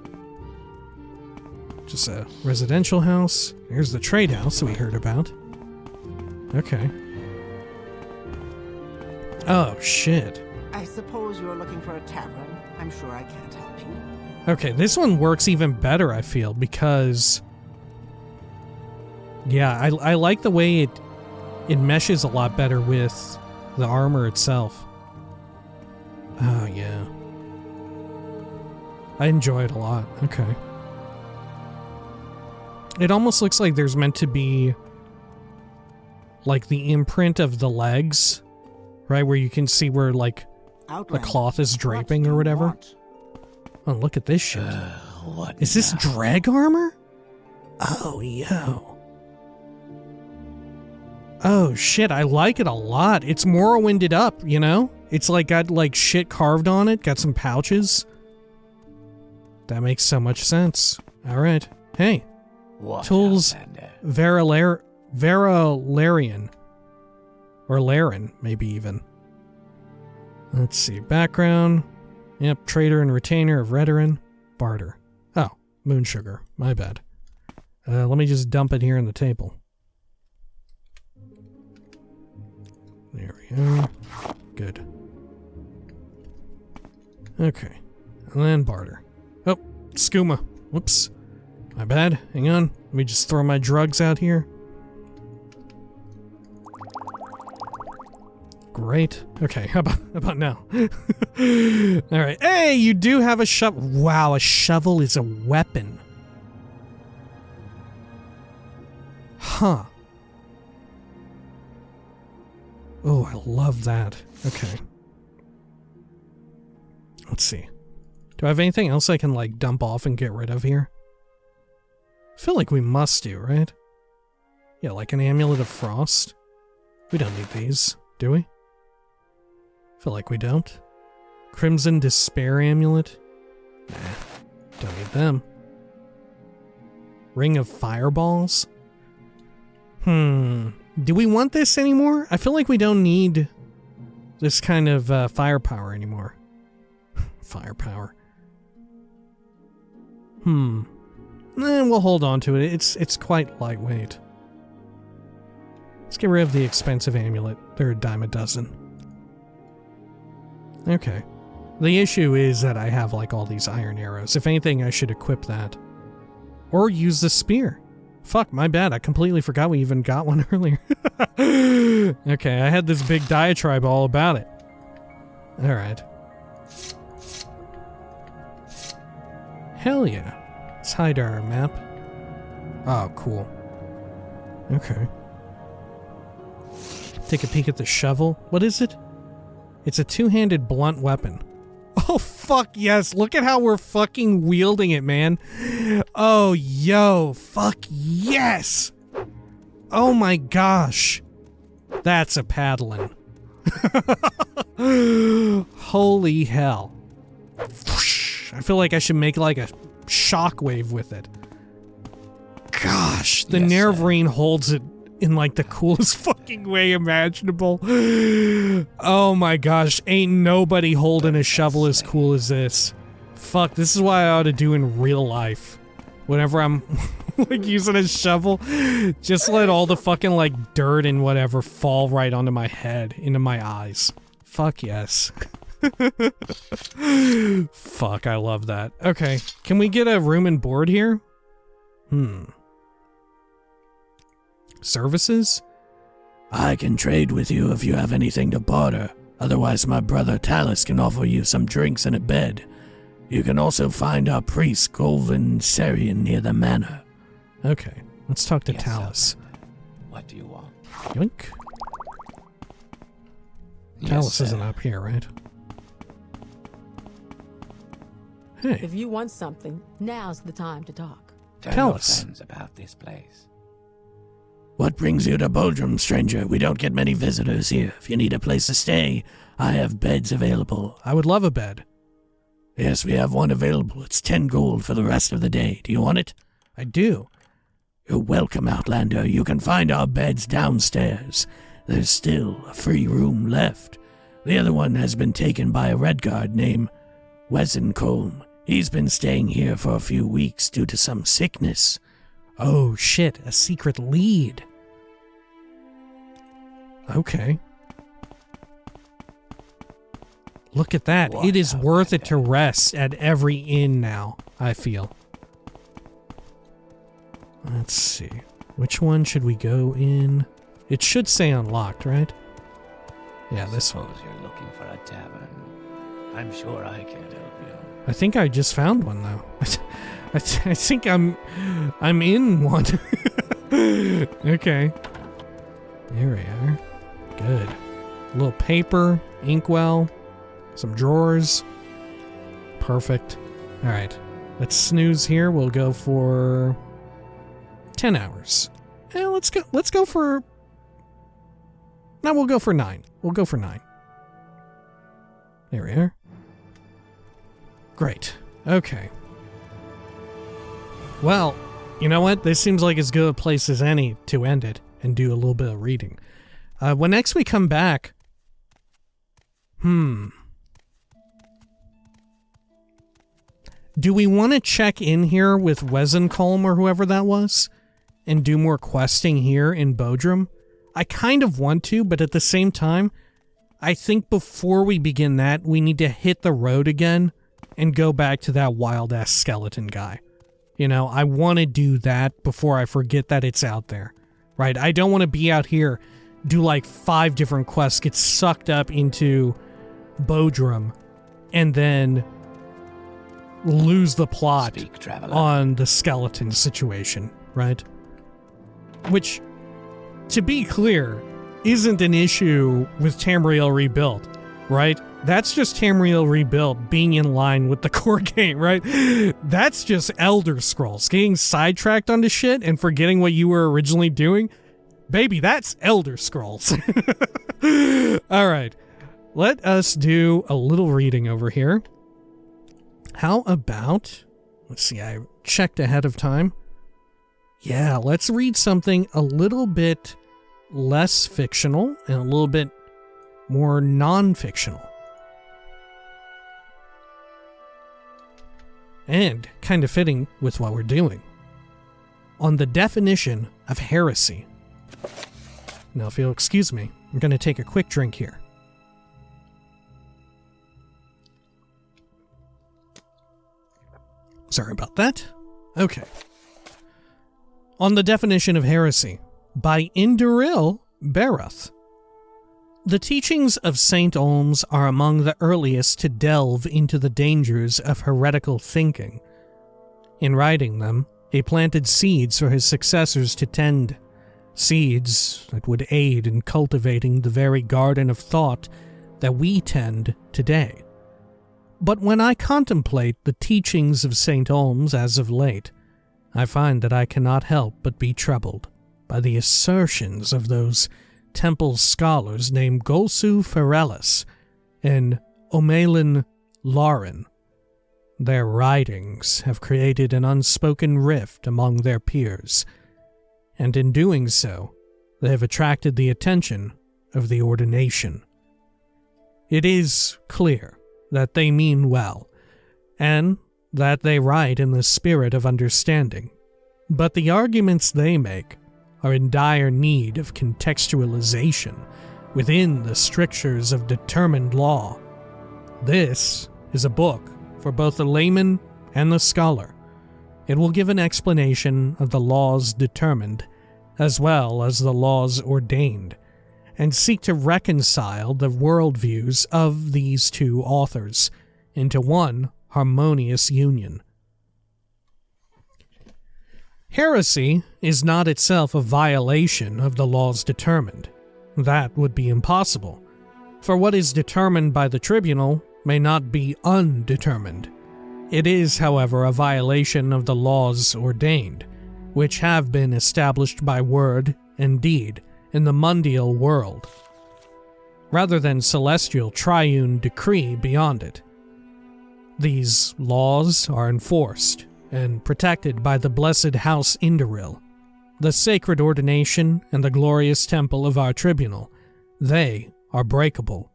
Speaker 1: Just a residential house. Here's the trade house we heard about. Okay. Oh, shit.
Speaker 4: I suppose you're looking for a tavern. I'm sure I can't help you.
Speaker 1: Okay, this one works even better, I feel, because... yeah, I like the way it meshes a lot better with the armor itself. Oh, yeah. I enjoy it a lot. Okay. It almost looks like there's meant to be like the imprint of the legs, right? Where you can see where like the cloth is draping or whatever. Oh, look at this shit.
Speaker 3: What
Speaker 1: Is this
Speaker 3: now?
Speaker 1: drag armor?
Speaker 2: Oh, yo.
Speaker 1: Oh shit, I like it a lot. It's Morrowinded up, you know? It's like got like shit carved on it, got some pouches. That makes so much sense. Alright. Hey.
Speaker 3: What,
Speaker 1: Tools
Speaker 3: Outlander?
Speaker 1: Verolarian. Or Laren, maybe even. Let's see. Background. Yep, trader and retainer of Redoran. Barter. Oh, moon sugar. My bad. Let me just dump it here on the table. There we go. Good. Okay. And then barter. Oh, skooma. Whoops. My bad. Hang on. Let me just throw my drugs out here. Great. Okay, how about now? Alright. Hey, you do have a shovel. Wow, a shovel is a weapon. Huh. Oh, I love that. Okay. Let's see. Do I have anything else I can, like, dump off and get rid of here? I feel like we must do, right? Yeah, like an Amulet of Frost. We don't need these, do we? Feel like we don't. Crimson Despair Amulet? Nah, don't need them. Ring of Fireballs? Do we want this anymore? I feel like we don't need this kind of firepower anymore. Firepower. We'll hold on to it. It's quite lightweight. Let's get rid of the expensive amulet. They're a dime a dozen. Okay. The issue is that I have like all these iron arrows. If anything, I should equip that. Or use the spear. Fuck, my bad. I completely forgot we even got one earlier. Okay, I had this big diatribe all about it. Alright. Hell yeah. Let's hide our map. Oh, cool. Okay. Take a peek at the shovel. What is it? It's a two-handed blunt weapon. Oh, fuck yes. Look at how we're fucking wielding it, man. Oh, yo. Fuck yes. Oh my gosh. That's a paddling. Holy hell. I feel like I should make like a shockwave with it. Gosh, the Nervrine holds it in like the coolest fucking way imaginable. Oh my gosh, ain't nobody holding a shovel as cool as this. Fuck, this is what I ought to do in real life. Whenever I'm like using a shovel, just let all the fucking like dirt and whatever fall right onto my head, into my eyes. Fuck yes. Fuck, I love that. Okay, can we get a room and board here? Services?
Speaker 2: I can trade with you if you have anything to barter. Otherwise, my brother Talus can offer you some drinks and a bed. You can also find our priest, Golvin Serian, near the manor.
Speaker 1: Okay, let's talk to
Speaker 3: Yes,
Speaker 1: Talus.
Speaker 3: what do you want?
Speaker 1: Yoink.
Speaker 3: Yes,
Speaker 1: Talus
Speaker 3: sir.
Speaker 1: isn't up here, right? Hey,
Speaker 5: If you want something, now's the time to talk.
Speaker 3: Tell
Speaker 1: Tell
Speaker 3: your
Speaker 1: us.
Speaker 3: friends about this place.
Speaker 2: What brings you to Bodrum, stranger? We don't get many visitors here. If you need a place to stay, I have beds available.
Speaker 1: I would love a bed.
Speaker 2: Yes, we have one available. It's 10 gold for the rest of the day. Do you want it?
Speaker 1: I do.
Speaker 2: You're welcome, Outlander. You can find our beds downstairs. There's still a free room left. The other one has been taken by a redguard named Wesencolm. He's been staying here for a few weeks due to some sickness.
Speaker 1: Oh shit, a secret lead. Okay. Look at that.
Speaker 3: What
Speaker 1: It is
Speaker 3: a
Speaker 1: worth it to
Speaker 3: weapon.
Speaker 1: rest at every inn now, I feel. Let's see. Which one should we go in? It should say unlocked, right? Yeah, this one.
Speaker 3: Suppose you're looking for a tavern. I'm sure I can help you.
Speaker 1: I think I just found one though. I think I'm in one. Okay. There we are. Good. A little paper, inkwell, some drawers. Perfect. All right. Let's snooze here. We'll go for 10 hours. Let's go for. No, we'll go for 9. We'll go for 9. There we are. Great. Okay. Well, you know what? This seems like as good a place as any to end it and do a little bit of reading. When next we come back... Do we want to check in here with Wesencolm or whoever that was? And do more questing here in Bodrum? I kind of want to, but at the same time, I think before we begin that, we need to hit the road again and go back to that wild-ass skeleton guy. You know, I want to do that before I forget that it's out there, right? I don't want to be out here, do like 5 different quests, get sucked up into Bodrum, and then lose the plot
Speaker 3: Speak, traveler.
Speaker 1: on the skeleton situation, right? Which, to be clear, isn't an issue with Tamriel Rebuilt, right? That's just Tamriel Rebuilt being in line with the core game, right? That's just Elder Scrolls. Getting sidetracked onto shit and forgetting what you were originally doing. Baby, that's Elder Scrolls. Alright. Let us do a little reading over here. How about... Let's see, I checked ahead of time. Yeah, let's read something a little bit less fictional and a little bit more non-fictional. And kind of fitting with what we're doing. on the definition of heresy. Now, if you'll excuse me, I'm going to take a quick drink here. Sorry about that. Okay. On the definition of heresy, by Tamriel Rebuilt. The teachings of St. Olms are among the earliest to delve into the dangers of heretical thinking. In writing them, he planted seeds for his successors to tend, seeds that would aid in cultivating the very garden of thought that we tend today. But when I contemplate the teachings of St. Olms as of late, I find that I cannot help but be troubled by the assertions of those temple scholars named Golsu Ferelis and Omelin Lauren. Their writings have created an unspoken rift among their peers, and in doing so, they have attracted the attention of the ordination. It is clear that they mean well, and that they write in the spirit of understanding, but the arguments they make are in dire need of contextualization within the strictures of determined law. This is a book for both the layman and the scholar. It will give an explanation of the laws determined, as well as the laws ordained, and seek to reconcile the worldviews of these two authors into one harmonious union. Heresy is not itself a violation of the laws determined. That would be impossible, for what is determined by the tribunal may not be undetermined. It is, however, a violation of the laws ordained, which have been established by word and deed in the mundial world, rather than celestial triune decree beyond it. These laws are enforced and protected by the blessed House Tamriel, the sacred ordination and the glorious temple of our tribunal. They are breakable,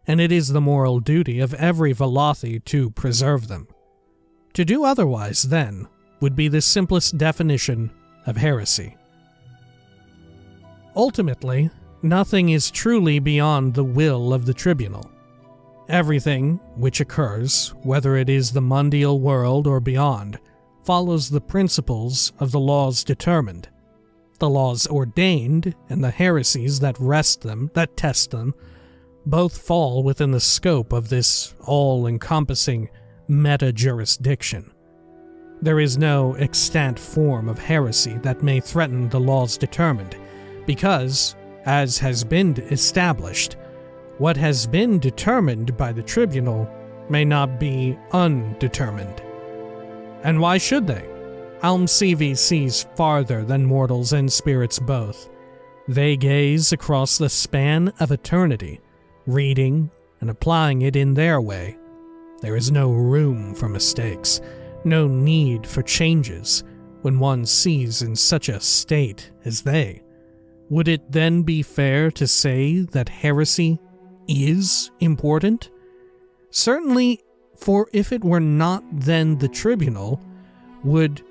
Speaker 1: and it is the moral duty of every Velothi to preserve them. To do otherwise, then, would be the simplest definition of heresy. Ultimately, nothing is truly beyond the will of the tribunal. Everything which occurs, whether it is the mundial world or beyond, follows the principles of the laws determined. The laws ordained and the heresies that test them, both fall within the scope of this all-encompassing meta-jurisdiction. There is no extant form of heresy that may threaten the laws determined, because, as has been established, what has been determined by the tribunal may not be undetermined. And why should they? Almsivi sees farther than mortals and spirits both. They gaze across the span of eternity, reading and applying it in their way. There is no room for mistakes, no need for changes when one sees in such a state as they. Would it then be fair to say that heresy is important? Certainly, for if it were not then the tribunal would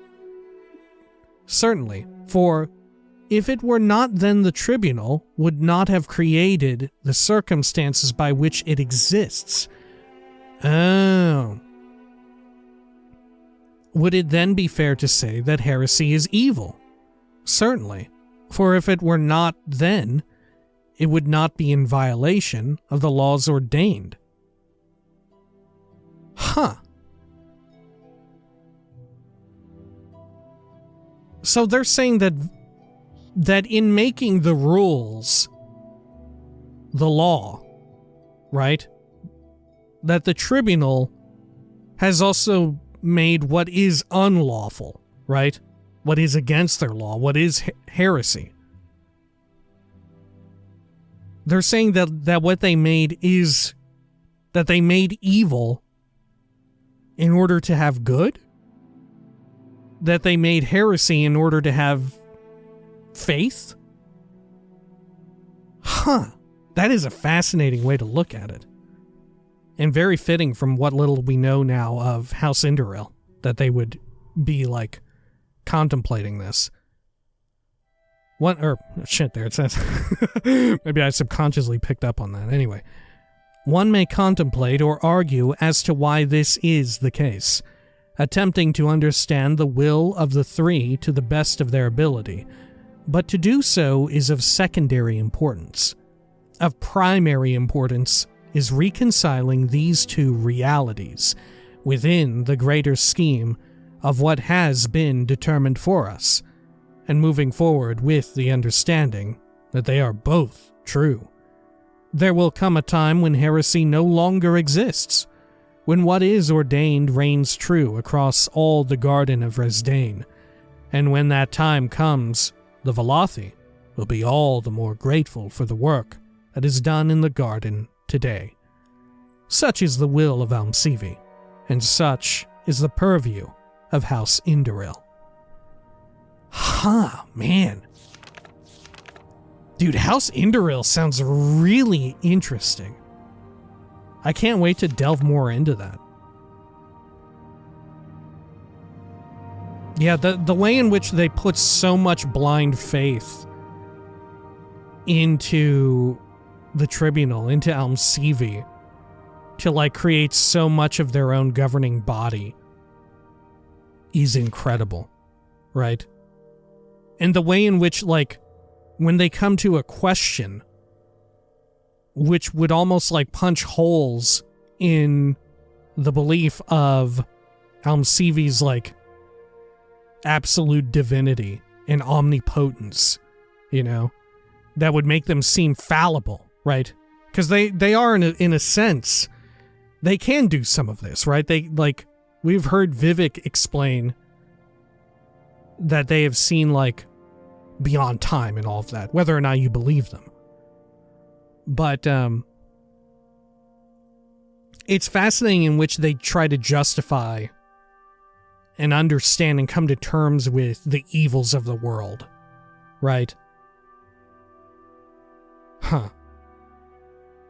Speaker 1: not have created the circumstances by which it exists. Oh. Would it then be fair to say that heresy is evil? Certainly, for if it were not then, it would not be in violation of the laws ordained. Huh. So they're saying that in making the rules the law, right? That the tribunal has also made what is unlawful, right? What is against their law, what is heresy. They're saying that what they made is that they made evil in order to have good? That they made heresy in order to have faith? Huh. That is a fascinating way to look at it. And very fitting from what little we know now of House Tamriel, that they would be, contemplating this. There it says. Maybe I subconsciously picked up on that. Anyway, one may contemplate or argue as to why this is the case, attempting to understand the will of the three to the best of their ability, but to do so is of secondary importance. Of primary importance is reconciling these two realities within the greater scheme of what has been determined for us, and moving forward with the understanding that they are both true. There will come a time when heresy no longer exists, when what is ordained reigns true across all the Garden of Resdain, and when that time comes, the Velothi will be all the more grateful for the work that is done in the garden today. Such is the will of Almsivi, and such is the purview of House Indoril. Man. Dude, House Indoril sounds really interesting. I can't wait to delve more into that. Yeah, the way in which they put so much blind faith into the Tribunal, into Almsivi, to create so much of their own governing body is incredible, right? And the way in which, when they come to a question, which would almost punch holes in the belief of Almsivi's absolute divinity and omnipotence, that would make them seem fallible, right? Because they are, in a sense, they can do some of this, right? We've heard Vivek explain that they have seen, beyond time and all of that, whether or not you believe them. But, it's fascinating in which they try to justify and understand and come to terms with the evils of the world, right?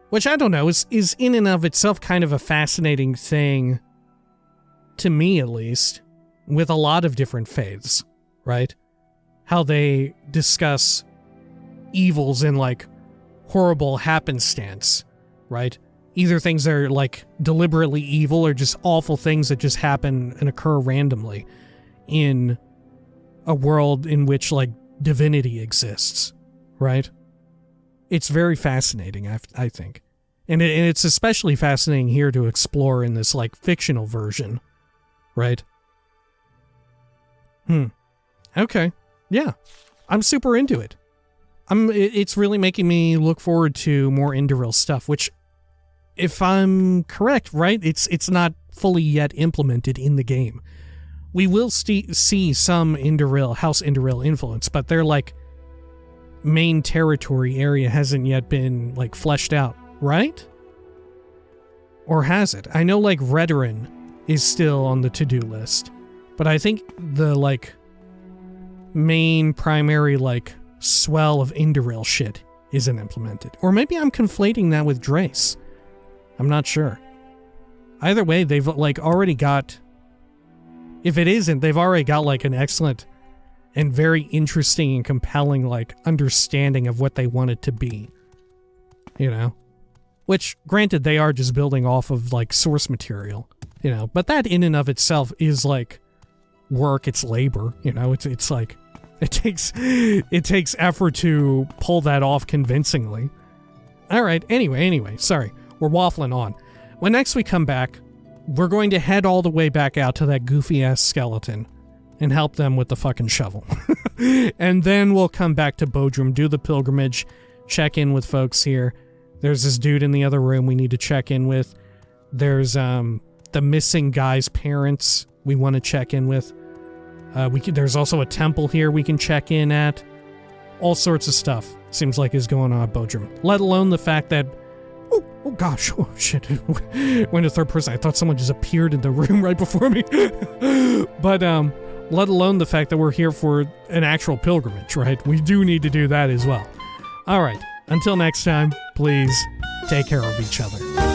Speaker 1: Which, I don't know, is in and of itself kind of a fascinating thing, to me at least, with a lot of different faiths, right? How they discuss evils in, horrible happenstance, right? Either things that are, deliberately evil or just awful things that just happen and occur randomly in a world in which, divinity exists, right? It's very fascinating, I think. And it's especially fascinating here to explore in this, fictional version, right? Okay. Yeah. I'm super into it. It's really making me look forward to more Indoril stuff, which, if I'm correct, right, it's not fully yet implemented in the game. We will see some House Indoril influence, but their, main territory area hasn't yet been, fleshed out, right? Or has it? I know, Redoran is still on the to-do list, but I think the, main primary, swell of Indoril shit isn't implemented. Or maybe I'm conflating that with Drace. I'm not sure. Either way, they've, already got... If it isn't, they've already got, an excellent and very interesting and compelling, understanding of what they want it to be. Which, granted, they are just building off of, source material, but that in and of itself is, work, it's labor, it's it takes effort to pull that off convincingly. Alright, anyway, sorry, we're waffling on. When next we come back, we're going to head all the way back out to that goofy-ass skeleton and help them with the fucking shovel. And then we'll come back to Bodrum, do the pilgrimage, check in with folks here. There's this dude in the other room we need to check in with. There's the missing guy's parents we want to check in with. There's also a temple here we can check in at. All sorts of stuff seems like is going on at Bodrum. Let alone the fact that... Oh gosh, oh shit. Went to third person. I thought someone just appeared in the room right before me. But, let alone the fact that we're here for an actual pilgrimage, right? We do need to do that as well. Alright, until next time, please take care of each other.